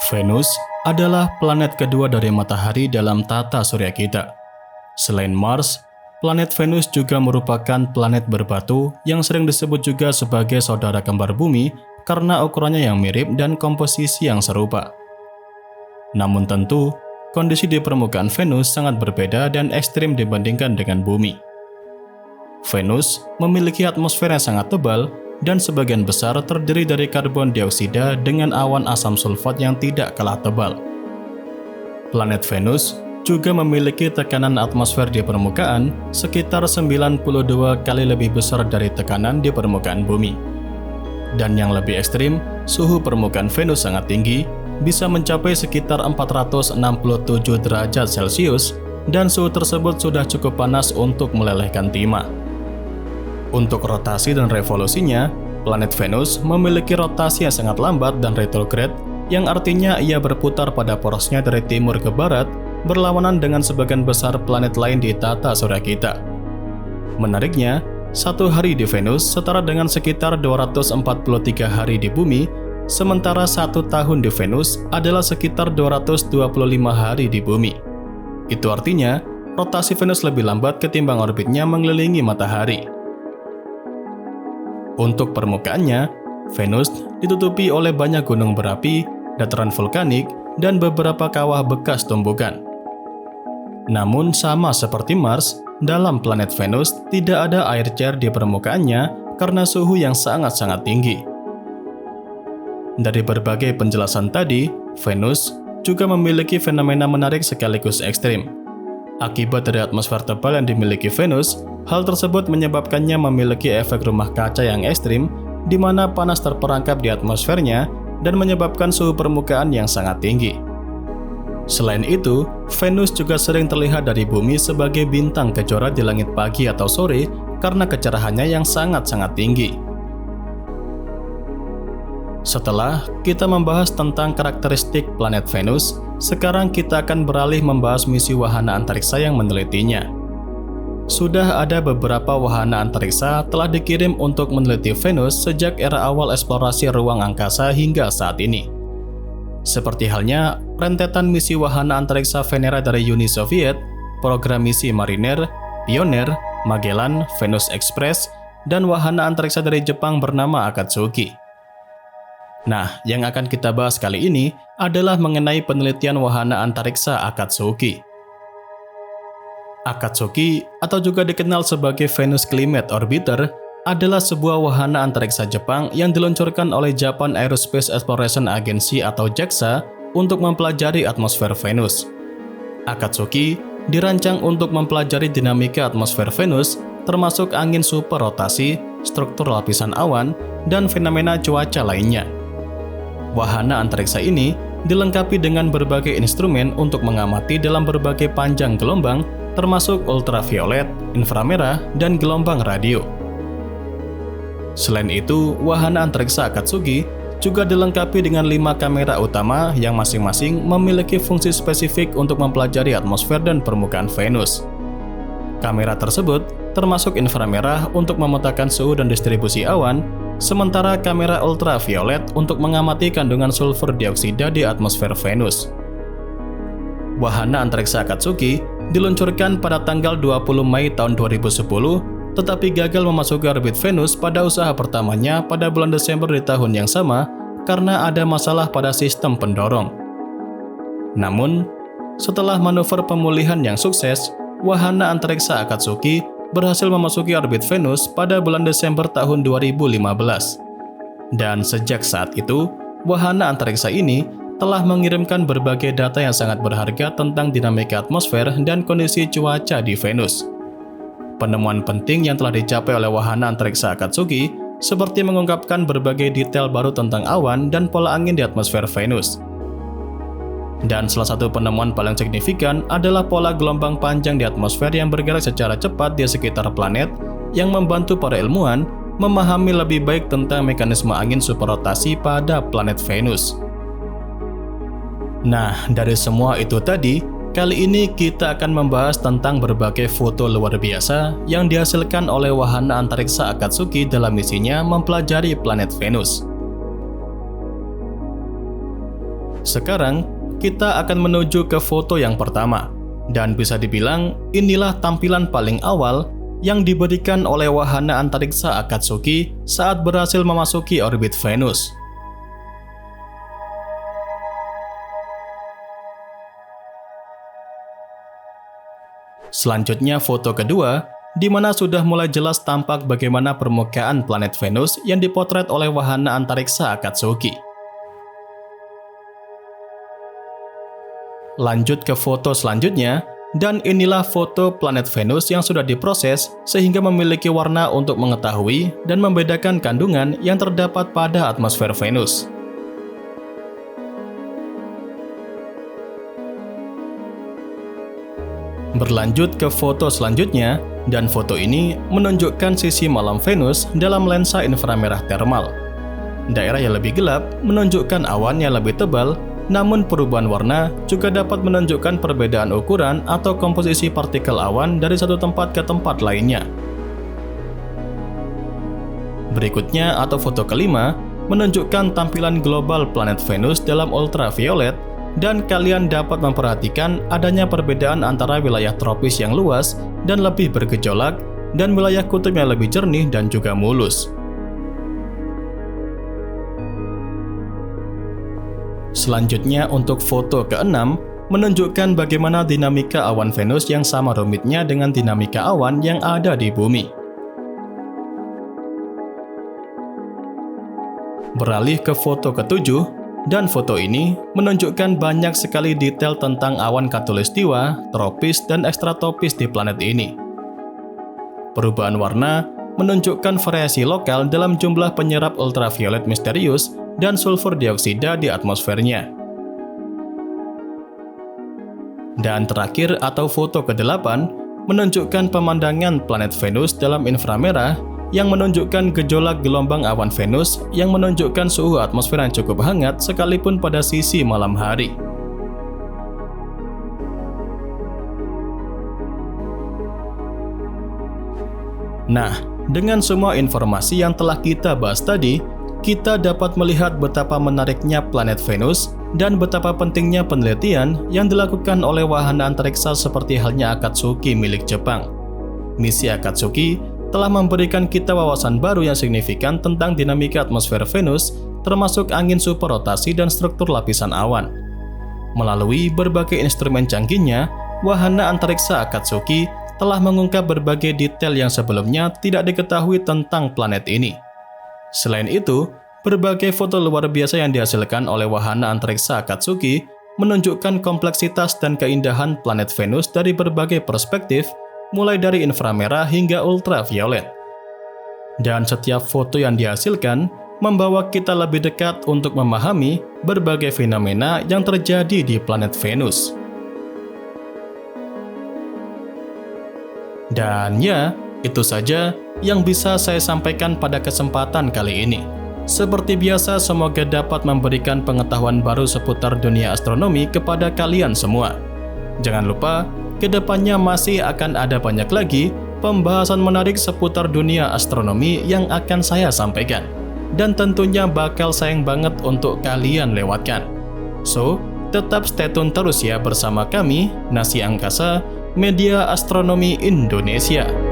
Venus adalah planet kedua dari Matahari dalam tata surya kita. Selain Mars, planet Venus juga merupakan planet berbatu yang sering disebut juga sebagai saudara kembar bumi karena ukurannya yang mirip dan komposisi yang serupa. Namun tentu, kondisi di permukaan Venus sangat berbeda dan ekstrim dibandingkan dengan bumi. Venus memiliki atmosfer yang sangat tebal dan sebagian besar terdiri dari karbon dioksida dengan awan asam sulfat yang tidak kalah tebal. Planet Venus juga memiliki tekanan atmosfer di permukaan sekitar 92 kali lebih besar dari tekanan di permukaan bumi. Dan yang lebih ekstrim, suhu permukaan Venus sangat tinggi, bisa mencapai sekitar 467 derajat Celcius, dan suhu tersebut sudah cukup panas untuk melelehkan timah. Untuk rotasi dan revolusinya, planet Venus memiliki rotasi yang sangat lambat dan retrograde, yang artinya ia berputar pada porosnya dari timur ke barat, berlawanan dengan sebagian besar planet lain di tata surya kita. Menariknya, satu hari di Venus setara dengan sekitar 243 hari di bumi, sementara satu tahun di Venus adalah sekitar 225 hari di bumi. Itu artinya, rotasi Venus lebih lambat ketimbang orbitnya mengelilingi matahari. Untuk permukaannya, Venus ditutupi oleh banyak gunung berapi, dataran vulkanik, dan beberapa kawah bekas tumbukan. Namun sama seperti Mars, dalam planet Venus tidak ada air cair di permukaannya karena suhu yang sangat-sangat tinggi. Dari berbagai penjelasan tadi, Venus juga memiliki fenomena menarik sekaligus ekstrim. Akibat dari atmosfer tebal yang dimiliki Venus, hal tersebut menyebabkannya memiliki efek rumah kaca yang ekstrim, di mana panas terperangkap di atmosfernya dan menyebabkan suhu permukaan yang sangat tinggi. Selain itu, Venus juga sering terlihat dari bumi sebagai bintang kejora di langit pagi atau sore karena kecerahannya yang sangat-sangat tinggi. Setelah kita membahas tentang karakteristik planet Venus, sekarang kita akan beralih membahas misi wahana antariksa yang menelitinya. Sudah ada beberapa wahana antariksa telah dikirim untuk meneliti Venus sejak era awal eksplorasi ruang angkasa hingga saat ini. Seperti halnya rentetan misi wahana antariksa Venera dari Uni Soviet, program misi Mariner, Pioneer, Magellan, Venus Express, dan wahana antariksa dari Jepang bernama Akatsuki. Nah, yang akan kita bahas kali ini adalah mengenai penelitian wahana antariksa Akatsuki. Akatsuki, atau juga dikenal sebagai Venus Climate Orbiter, adalah sebuah wahana antariksa Jepang yang diluncurkan oleh Japan Aerospace Exploration Agency atau JAXA untuk mempelajari atmosfer Venus. Akatsuki dirancang untuk mempelajari dinamika atmosfer Venus, termasuk angin superrotasi, struktur lapisan awan, dan fenomena cuaca lainnya. Wahana antariksa ini dilengkapi dengan berbagai instrumen untuk mengamati dalam berbagai panjang gelombang, termasuk ultraviolet, inframerah, dan gelombang radio. Selain itu, wahana antariksa Akatsuki juga dilengkapi dengan 5 kamera utama yang masing-masing memiliki fungsi spesifik untuk mempelajari atmosfer dan permukaan Venus. Kamera tersebut termasuk inframerah untuk memetakan suhu dan distribusi awan, sementara kamera ultraviolet untuk mengamati kandungan sulfur dioksida di atmosfer Venus. Wahana antariksa Akatsuki diluncurkan pada tanggal 20 Mei tahun 2010, tetapi gagal memasuki orbit Venus pada usaha pertamanya pada bulan Desember di tahun yang sama karena ada masalah pada sistem pendorong. Namun, setelah manuver pemulihan yang sukses, wahana antariksa Akatsuki berhasil memasuki orbit Venus pada bulan Desember tahun 2015. Dan sejak saat itu, wahana antariksa ini telah mengirimkan berbagai data yang sangat berharga tentang dinamika atmosfer dan kondisi cuaca di Venus. Penemuan penting yang telah dicapai oleh wahana antariksa Akatsuki seperti mengungkapkan berbagai detail baru tentang awan dan pola angin di atmosfer Venus. Dan salah satu penemuan paling signifikan adalah pola gelombang panjang di atmosfer yang bergerak secara cepat di sekitar planet yang membantu para ilmuwan memahami lebih baik tentang mekanisme angin superrotasi pada planet Venus. Nah, dari semua itu tadi, kali ini kita akan membahas tentang berbagai foto luar biasa yang dihasilkan oleh wahana antariksa Akatsuki dalam misinya mempelajari planet Venus. Sekarang, kita akan menuju ke foto yang pertama. Dan bisa dibilang, inilah tampilan paling awal yang diberikan oleh wahana antariksa Akatsuki saat berhasil memasuki orbit Venus. Selanjutnya foto kedua, di mana sudah mulai jelas tampak bagaimana permukaan planet Venus yang dipotret oleh wahana antariksa Akatsuki. Lanjut ke foto selanjutnya, dan inilah foto planet Venus yang sudah diproses sehingga memiliki warna untuk mengetahui dan membedakan kandungan yang terdapat pada atmosfer Venus. Berlanjut ke foto selanjutnya, dan foto ini menunjukkan sisi malam Venus dalam lensa inframerah thermal. Daerah yang lebih gelap menunjukkan awan yang lebih tebal, namun perubahan warna juga dapat menunjukkan perbedaan ukuran atau komposisi partikel awan dari satu tempat ke tempat lainnya. Berikutnya atau foto kelima menunjukkan tampilan global planet Venus dalam ultraviolet, dan kalian dapat memperhatikan adanya perbedaan antara wilayah tropis yang luas dan lebih bergejolak dan wilayah kutub yang lebih jernih dan juga mulus. Selanjutnya untuk foto ke-6 menunjukkan bagaimana dinamika awan Venus yang sama rumitnya dengan dinamika awan yang ada di bumi. Beralih ke foto ke-7, dan foto ini menunjukkan banyak sekali detail tentang awan khatulistiwa, tropis, dan ekstratropis di planet ini. Perubahan warna menunjukkan variasi lokal dalam jumlah penyerap ultraviolet misterius dan sulfur dioksida di atmosfernya. Dan terakhir atau foto ke-8 menunjukkan pemandangan planet Venus dalam inframerah yang menunjukkan gejolak gelombang awan Venus yang menunjukkan suhu atmosfer yang cukup hangat sekalipun pada sisi malam hari. Nah, dengan semua informasi yang telah kita bahas tadi, kita dapat melihat betapa menariknya planet Venus dan betapa pentingnya penelitian yang dilakukan oleh wahana antariksa seperti halnya Akatsuki milik Jepang. Misi Akatsuki telah memberikan kita wawasan baru yang signifikan tentang dinamika atmosfer Venus, termasuk angin superrotasi dan struktur lapisan awan. Melalui berbagai instrumen canggihnya, wahana antariksa Akatsuki telah mengungkap berbagai detail yang sebelumnya tidak diketahui tentang planet ini. Selain itu, berbagai foto luar biasa yang dihasilkan oleh wahana antariksa Akatsuki menunjukkan kompleksitas dan keindahan planet Venus dari berbagai perspektif, mulai dari inframerah hingga ultraviolet. Dan setiap foto yang dihasilkan membawa kita lebih dekat untuk memahami berbagai fenomena yang terjadi di planet Venus. Dan ya, itu saja yang bisa saya sampaikan pada kesempatan kali ini. Seperti biasa, semoga dapat memberikan pengetahuan baru seputar dunia astronomi kepada kalian semua. Jangan lupa, kedepannya masih akan ada banyak lagi pembahasan menarik seputar dunia astronomi yang akan saya sampaikan. Dan tentunya bakal sayang banget untuk kalian lewatkan. So, tetap stay tune terus ya bersama kami, Nasi Angkasa, Media Astronomi Indonesia.